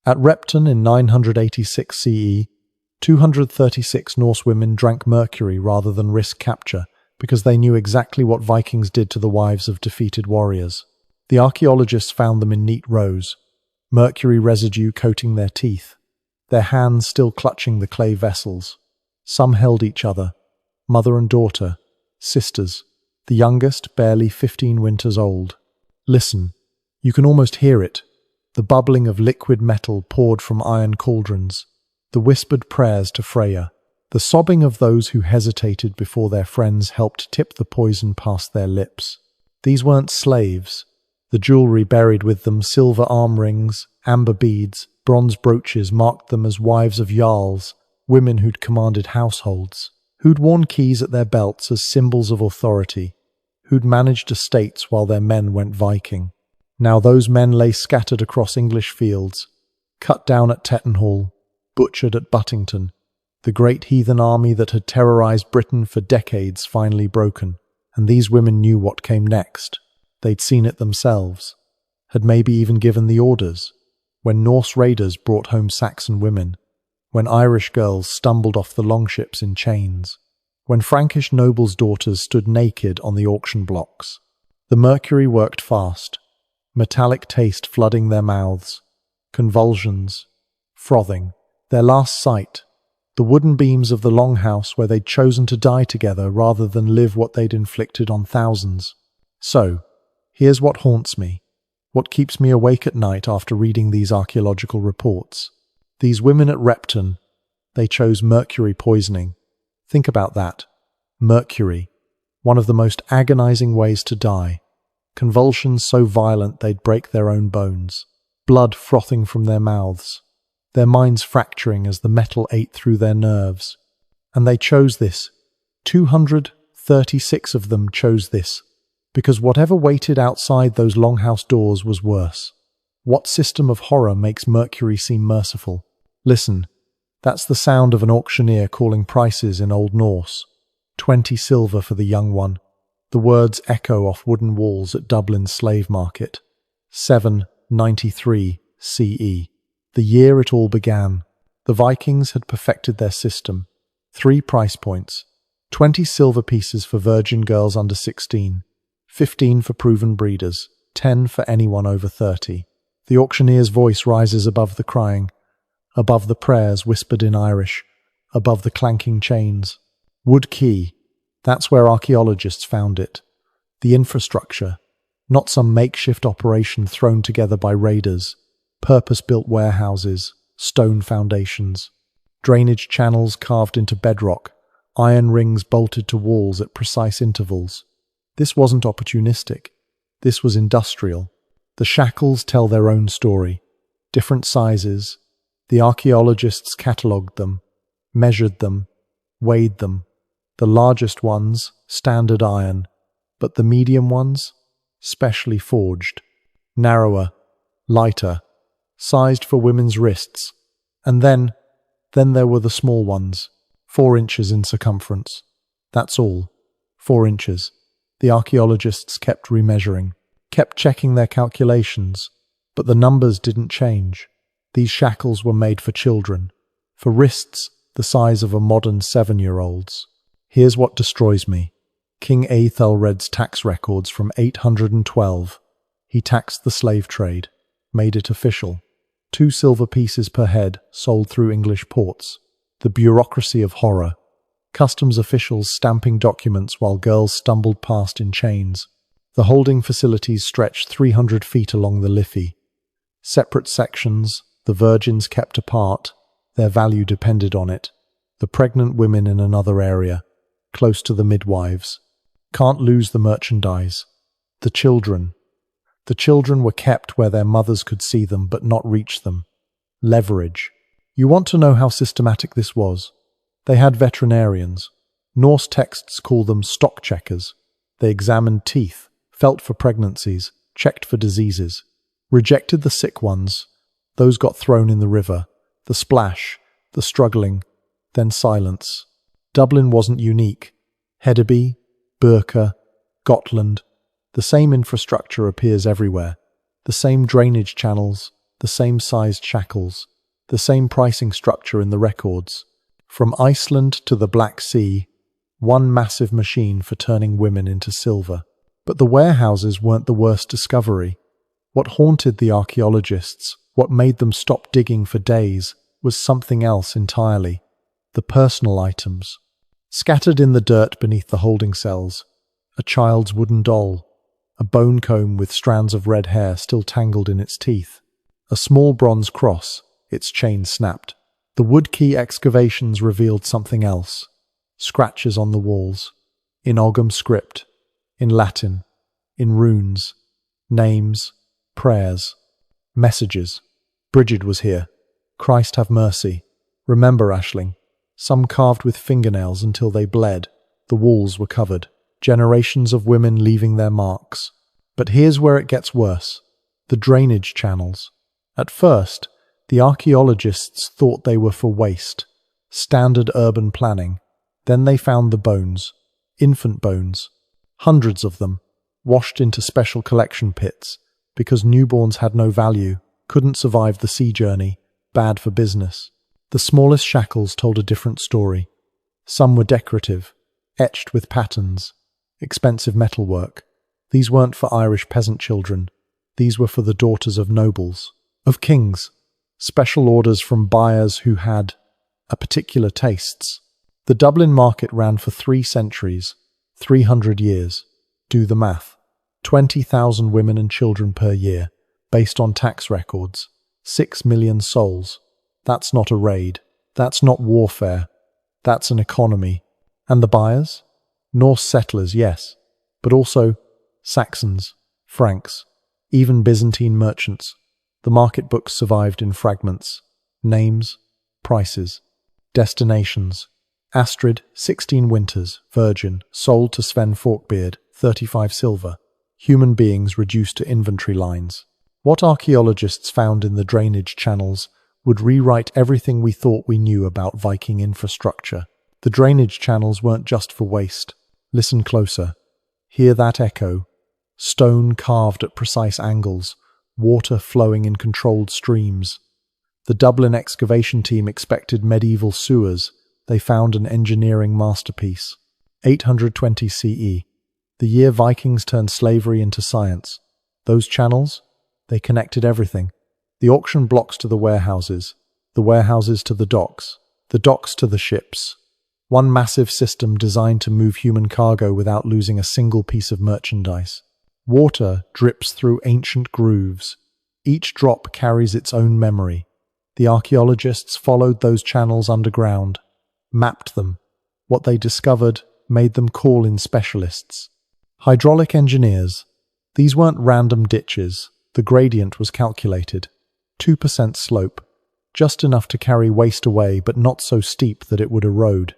At Repton in 986 CE, 236 Norse women drank mercury rather than risk capture because they knew exactly what Vikings did to the wives of defeated warriors. The archaeologists found them in neat rows, mercury residue coating their teeth, their hands still clutching the clay vessels. Some held each other, mother and daughter, sisters, the youngest barely 15 winters old. Listen, you can almost hear it, the bubbling of liquid metal poured from iron cauldrons, the whispered prayers to Freya, the sobbing of those who hesitated before their friends helped tip the poison past their lips. These weren't slaves. The jewelry buried with them, silver arm rings, amber beads, bronze brooches, marked them as wives of jarls, women who'd commanded households, who'd worn keys at their belts as symbols of authority, who'd managed estates while their men went Viking. Now those men lay scattered across English fields, cut down at Tettenhall, butchered at Buttington, the great heathen army that had terrorized Britain for decades finally broken. And these women knew what came next. They'd seen it themselves, had maybe even given the orders, when Norse raiders brought home Saxon women, when Irish girls stumbled off the longships in chains, when Frankish nobles' daughters stood naked on the auction blocks. The mercury worked fast, metallic taste flooding their mouths, convulsions, frothing, their last sight, the wooden beams of the longhouse where they'd chosen to die together rather than live what they'd inflicted on thousands. So, here's what haunts me, what keeps me awake at night after reading these archaeological reports. These women at Repton, they chose mercury poisoning. Think about that. Mercury, one of the most agonizing ways to die. Convulsions so violent they'd break their own bones. Blood frothing from their mouths. Their minds fracturing as the metal ate through their nerves. And they chose this. 236 of them chose this. Because whatever waited outside those longhouse doors was worse. What system of horror makes mercury seem merciful? Listen, that's the sound of an auctioneer calling prices in Old Norse. 20 silver for the young one. The words echo off wooden walls at Dublin's slave market. 793 CE. The year it all began. The Vikings had perfected their system. 3 price points. 20 silver pieces for virgin girls under 16. 15 for proven breeders. 10 for anyone over 30. The auctioneer's voice rises above the crying, above the prayers whispered in Irish, above the clanking chains. Wood Quay. That's where archaeologists found it. The infrastructure. Not some makeshift operation thrown together by raiders. Purpose-built warehouses, stone foundations, drainage channels carved into bedrock, iron rings bolted to walls at precise intervals. This wasn't opportunistic. This was industrial. The shackles tell their own story. Different sizes. The archaeologists catalogued them, measured them, weighed them. The largest ones, standard iron, but the medium ones, specially forged. Narrower, lighter, sized for women's wrists. And then there were the small ones, 4 inches in circumference. That's all. 4 inches. The archaeologists kept remeasuring, kept checking their calculations, but the numbers didn't change. These shackles were made for children, for wrists the size of a modern 7-year-old's. Here's what destroys me. King Aethelred's tax records from 812. He taxed the slave trade, made it official. 2 silver pieces per head sold through English ports. The bureaucracy of horror. Customs officials stamping documents while girls stumbled past in chains. The holding facilities stretched 300 feet along the Liffey. Separate sections, the virgins kept apart, their value depended on it. The pregnant women in another area, close to the midwives. Can't lose the merchandise. The children. The children were kept where their mothers could see them but not reach them. Leverage. You want to know how systematic this was? They had veterinarians. Norse texts call them stock checkers. They examined teeth, felt for pregnancies, checked for diseases. Rejected the sick ones. Those got thrown in the river. The splash, the struggling, then silence. Dublin wasn't unique. Hedeby, Birka, Gotland. The same infrastructure appears everywhere. The same drainage channels, the same sized shackles, the same pricing structure in the records. From Iceland to the Black Sea, one massive machine for turning women into silver. But the warehouses weren't the worst discovery. What haunted the archaeologists, what made them stop digging for days, was something else entirely. The personal items. Scattered in the dirt beneath the holding cells, a child's wooden doll, a bone comb with strands of red hair still tangled in its teeth, a small bronze cross, its chain snapped. The wood key excavations revealed something else. Scratches on the walls, in Ogham script, in Latin, in runes, names, prayers, messages. Bridget was here. Christ have mercy. Remember, Ashling. Some carved with fingernails until they bled. The walls were covered. Generations of women leaving their marks. But here's where it gets worse. The drainage channels. At first, the archaeologists thought they were for waste. Standard urban planning. Then they found the bones. Infant bones. Hundreds of them. Washed into special collection pits. Because newborns had no value. Couldn't survive the sea journey. Bad for business. The smallest shackles told a different story. Some were decorative. Etched with patterns. Expensive metalwork. These weren't for Irish peasant children. These were for the daughters of nobles. Of kings. Special orders from buyers who had a particular tastes. The Dublin market ran for 3 centuries. 300 years. Do the math. 20,000 women and children per year, based on tax records. 6 million souls. That's not a raid. That's not warfare. That's an economy. And the buyers? Norse settlers, yes, but also Saxons, Franks, even Byzantine merchants. The market books survived in fragments. Names, prices, destinations. Astrid, 16 winters, virgin, sold to Sven Forkbeard, 35 silver. Human beings reduced to inventory lines. What archaeologists found in the drainage channels would rewrite everything we thought we knew about Viking infrastructure. The drainage channels weren't just for waste. Listen closer. Hear that echo. Stone carved at precise angles, water flowing in controlled streams. The Dublin excavation team expected medieval sewers. They found an engineering masterpiece. 820 CE. The year Vikings turned slavery into science. Those channels? They connected everything. The auction blocks to the warehouses to the docks to the ships. One massive system designed to move human cargo without losing a single piece of merchandise. Water drips through ancient grooves. Each drop carries its own memory. The archaeologists followed those channels underground, mapped them. What they discovered made them call in specialists. Hydraulic engineers. These weren't random ditches. The gradient was calculated. 2% slope. Just enough to carry waste away, but not so steep that it would erode.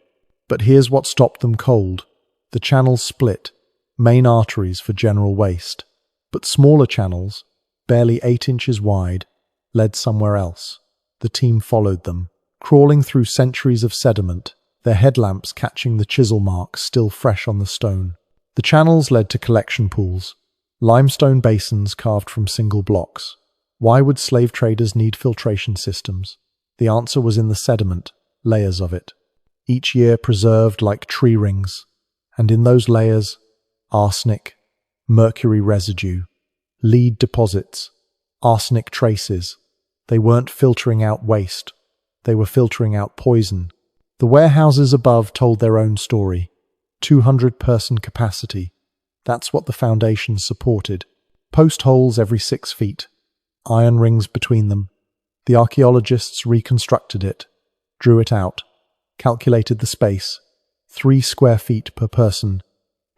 But here's what stopped them cold. The channels split. Main arteries for general waste. But smaller channels, barely 8 inches wide, led somewhere else. The team followed them, crawling through centuries of sediment, their headlamps catching the chisel marks still fresh on the stone. The channels led to collection pools. Limestone basins carved from single blocks. Why would slave traders need filtration systems? The answer was in the sediment, layers of it. Each year preserved like tree rings. And in those layers, arsenic, mercury residue, lead deposits, arsenic traces. They weren't filtering out waste. They were filtering out poison. The warehouses above told their own story. 200-person capacity. That's what the foundations supported. Post holes every 6 feet. Iron rings between them. The archaeologists reconstructed it, drew it out, calculated the space. 3 square feet per person.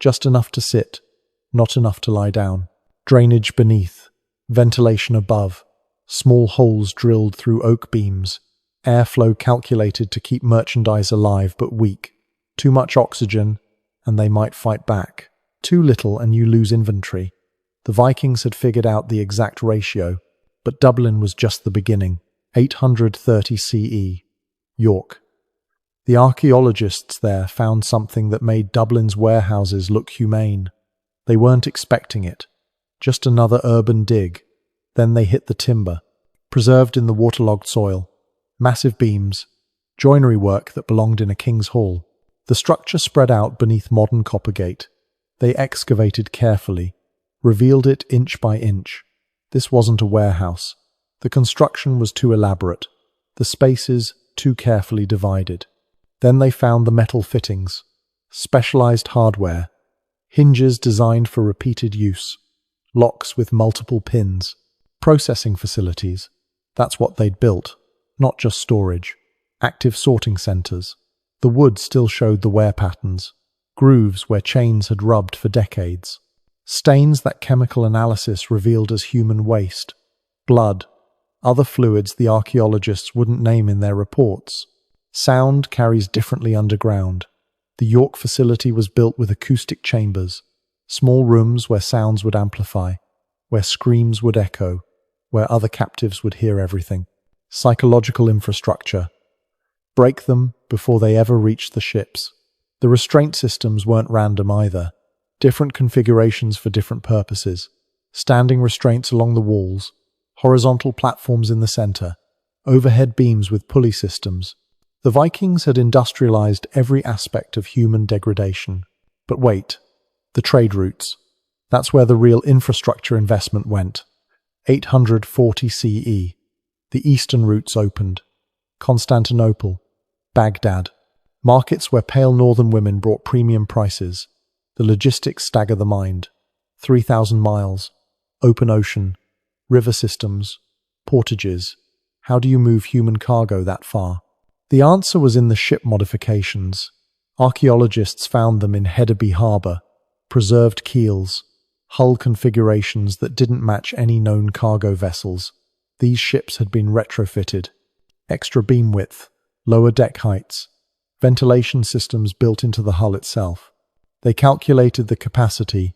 Just enough to sit, not enough to lie down. Drainage beneath, ventilation above. Small holes drilled through oak beams. Airflow calculated to keep merchandise alive but weak. Too much oxygen, and they might fight back. Too little and you lose inventory. The Vikings had figured out the exact ratio, but Dublin was just the beginning. 830 CE. York. The archaeologists there found something that made Dublin's warehouses look humane. They weren't expecting it. Just another urban dig. Then they hit the timber. preserved in the waterlogged soil. Massive beams, joinery work that belonged in a king's hall. The structure spread out beneath modern copper gate. They excavated carefully, revealed it inch by inch. This wasn't a warehouse. The construction was too elaborate, the spaces too carefully divided. Then they found the metal fittings, specialized hardware, hinges designed for repeated use, locks with multiple pins, processing facilities. That's what they'd built, not just storage. Active sorting centers. The wood still showed the wear patterns, grooves where chains had rubbed for decades, stains that chemical analysis revealed as human waste, blood, other fluids the archaeologists wouldn't name in their reports. Sound carries differently underground. The York facility was built with acoustic chambers, small rooms where sounds would amplify, where screams would echo, where other captives would hear everything. Psychological infrastructure. Break them before they ever reached the ships. The restraint systems weren't random either. Different configurations for different purposes. Standing restraints along the walls, horizontal platforms in the center, overhead beams with pulley systems. The Vikings had industrialized every aspect of human degradation. But wait, the trade routes. That's where the real infrastructure investment went. 840 CE. The eastern routes opened. Constantinople, Baghdad. Markets where pale northern women brought premium prices. The logistics stagger the mind. 3,000 miles. Open ocean. River systems. Portages. How do you move human cargo that far? The answer was in the ship modifications. Archaeologists found them in Hedeby Harbour. Preserved keels. Hull configurations that didn't match any known cargo vessels. These ships had been retrofitted. Extra beam width. Lower deck heights. Ventilation systems built into the hull itself. They calculated the capacity.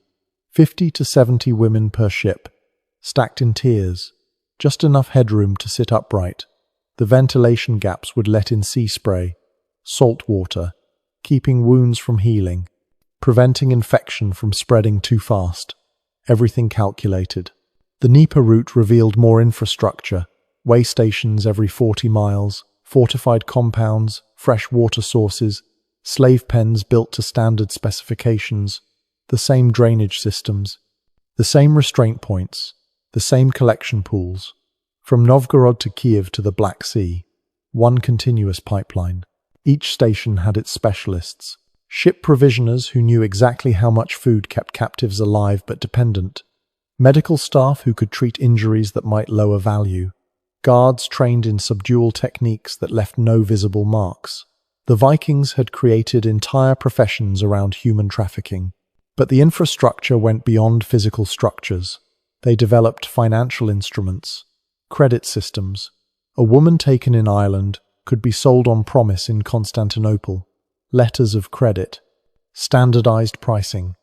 50 to 70 women per ship. Stacked in tiers. Just enough headroom to sit upright. The ventilation gaps would let in sea spray, salt water, keeping wounds from healing, preventing infection from spreading too fast. Everything calculated. The Dnieper route revealed more infrastructure, way stations every 40 miles, fortified compounds, fresh water sources, slave pens built to standard specifications, the same drainage systems, the same restraint points, the same collection pools. From Novgorod to Kiev to the Black Sea, one continuous pipeline. Each station had its specialists. Ship provisioners who knew exactly how much food kept captives alive but dependent. Medical staff who could treat injuries that might lower value. Guards trained in subdual techniques that left no visible marks. The Vikings had created entire professions around human trafficking. But the infrastructure went beyond physical structures. They developed financial instruments. Credit systems. A woman taken in Ireland could be sold on promise in Constantinople. Letters of credit. Standardized pricing.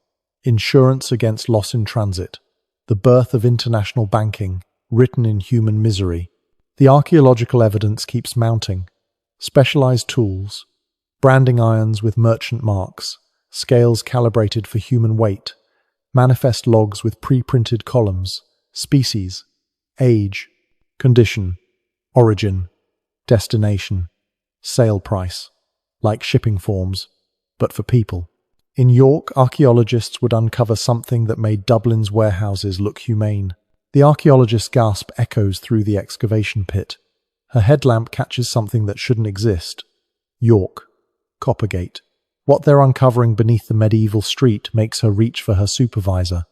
Insurance against loss in transit. The birth of international banking, written in human misery. The archaeological evidence keeps mounting. Specialized tools. Branding irons with merchant marks. Scales calibrated for human weight. Manifest logs with pre-printed columns. Species. Age. Condition, origin, destination, sale price, like shipping forms, but for people. In York, archaeologists would uncover something that made Dublin's warehouses look humane. The archaeologist's gasp echoes through the excavation pit. Her headlamp catches something that shouldn't exist. York, Coppergate. What they're uncovering beneath the medieval street makes her reach for her supervisor.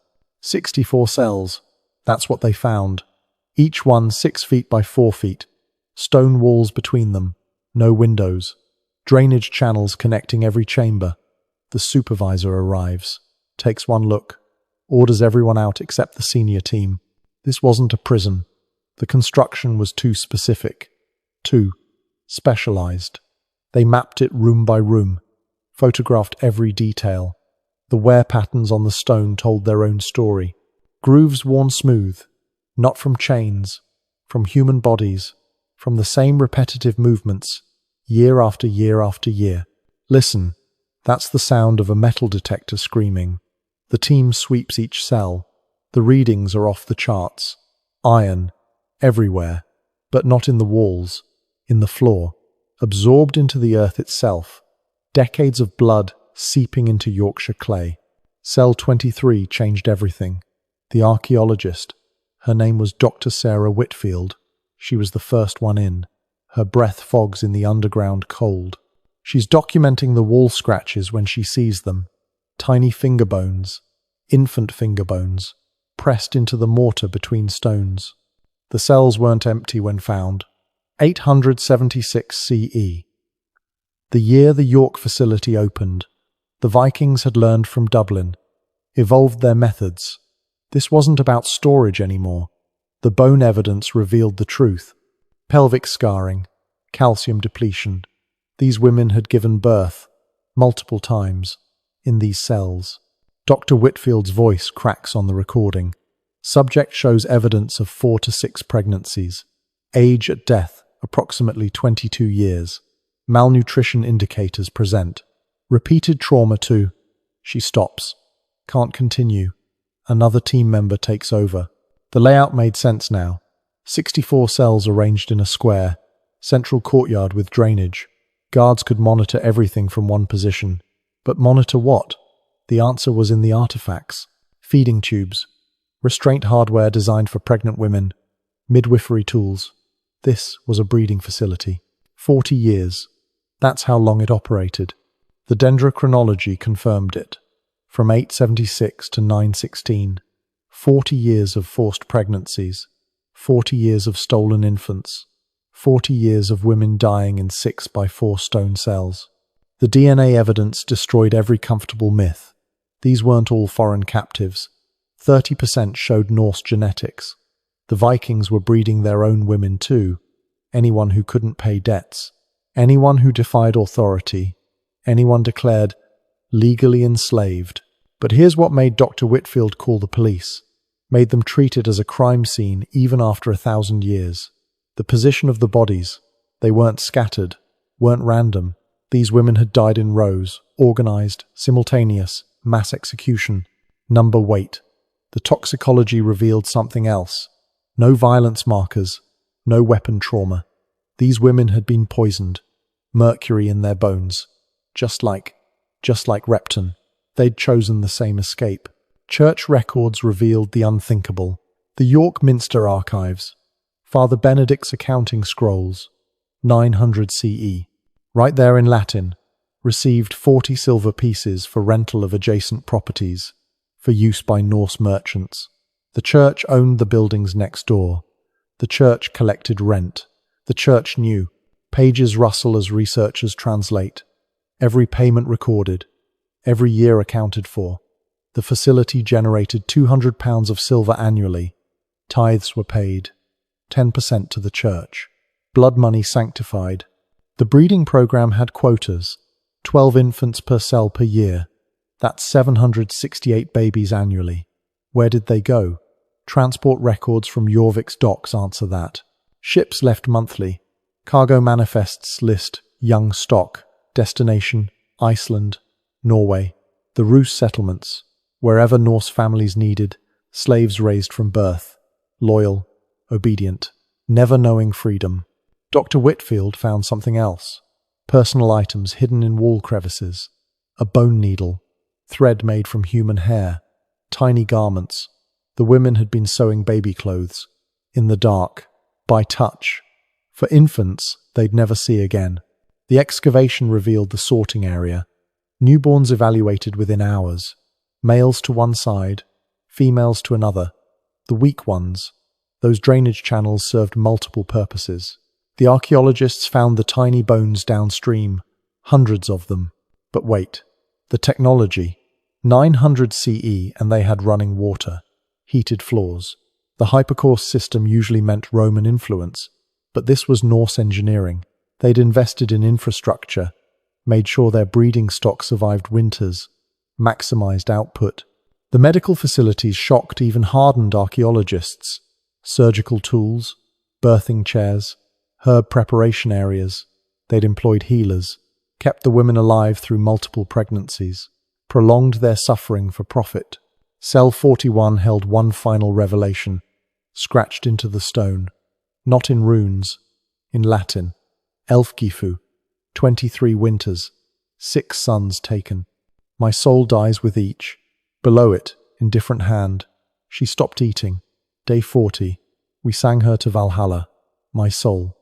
64 cells. That's what they found. Each one 6 feet by 4 feet. Stone walls between them. No windows. Drainage channels connecting every chamber. The supervisor arrives. Takes one look. Orders everyone out except the senior team. This wasn't a prison. The construction was too specific. Too specialized. They mapped it room by room. Photographed every detail. The wear patterns on the stone told their own story. Grooves worn smooth. Not from chains, from human bodies, from the same repetitive movements, year after year after year. Listen, that's the sound of a metal detector screaming. The team sweeps each cell. The readings are off the charts. Iron, everywhere. but not in the walls, in the floor, absorbed into the earth itself. Decades of blood seeping into Yorkshire clay. Cell 23 changed everything. The archaeologist. Her name was Dr. Sarah Whitfield. She was the first one in. Her breath fogs in the underground cold. She's documenting the wall scratches when she sees them. Tiny finger bones, infant finger bones, pressed into the mortar between stones. The cells weren't empty when found. 876 CE. The year the York facility opened, the Vikings had learned from Dublin, evolved their methods. This wasn't about storage anymore. The bone evidence revealed the truth. Pelvic scarring, calcium depletion. These women had given birth, multiple times, in these cells. Dr. Whitfield's voice cracks on the recording. Subject shows evidence of 4 to 6 pregnancies. Age at death, approximately 22 years. Malnutrition indicators present. Repeated trauma too. She stops. Can't continue. Another team member takes over. The layout made sense now. 64 cells arranged in a square. Central courtyard with drainage. Guards could monitor everything from one position. But monitor what? The answer was in the artifacts. Feeding tubes. Restraint hardware designed for pregnant women. Midwifery tools. This was a breeding facility. 40 years. That's how long it operated. The dendrochronology confirmed it. From 876 to 916. 40 years of forced pregnancies. 40 years of stolen infants. 40 years of women dying in 6x4 stone cells. The DNA evidence destroyed every comfortable myth. These weren't all foreign captives. 30% showed Norse genetics. The Vikings were breeding their own women too. Anyone who couldn't pay debts. Anyone who defied authority. Anyone declared legally enslaved. But here's what made Dr. Whitfield call the police. Made them treat it as a crime scene even after 1,000 years. The position of the bodies. They weren't scattered, weren't random. These women had died in rows, organized, simultaneous, mass execution. Number weight. The toxicology revealed something else. No violence markers, no weapon trauma. These women had been poisoned. Mercury in their bones. Just like Repton. They'd chosen the same escape. Church records revealed the unthinkable. The York Minster archives. Father Benedict's accounting scrolls. 900 CE. Right there in Latin. Received 40 silver pieces for rental of adjacent properties, for use by Norse merchants. The church owned the buildings next door. The church collected rent. The church knew. Pages rustle as researchers translate. Every payment recorded. Every year accounted for. The facility generated £200 of silver annually. Tithes were paid. 10% to the church. Blood money sanctified. The breeding program had quotas. 12 infants per cell per year. That's 768 babies annually. Where did they go? Transport records from Jorvik's docks answer that. Ships left monthly. Cargo manifests list young stock. Destination, Iceland, Norway. The Rus settlements. Wherever Norse families needed. Slaves raised from birth. Loyal, obedient, never knowing freedom. Dr. Whitfield found something else. Personal items hidden in wall crevices. A bone needle. Thread made from human hair. Tiny garments. The women had been sewing baby clothes. In the dark. By touch. For infants they'd never see again. The excavation revealed the sorting area. Newborns evaluated within hours. Males to one side. Females to another. The weak ones. Those drainage channels served multiple purposes. The archaeologists found the tiny bones downstream. Hundreds of them. But wait. The technology. 900 CE and they had running water. Heated floors. The hypercourse system usually meant Roman influence. But this was Norse engineering. They'd invested in infrastructure. Made sure their breeding stock survived winters. Maximized output. The medical facilities shocked even hardened archaeologists. Surgical tools. Birthing chairs. Herb preparation areas. They'd employed healers. Kept the women alive through multiple pregnancies. Prolonged their suffering for profit. Cell 41 held one final revelation. Scratched into the stone. Not in runes. In Latin. Elfgifu. 23 winters. 6 suns taken. My soul dies with each. Below it, in different hand. She stopped eating. Day 40. We sang her to Valhalla. My soul.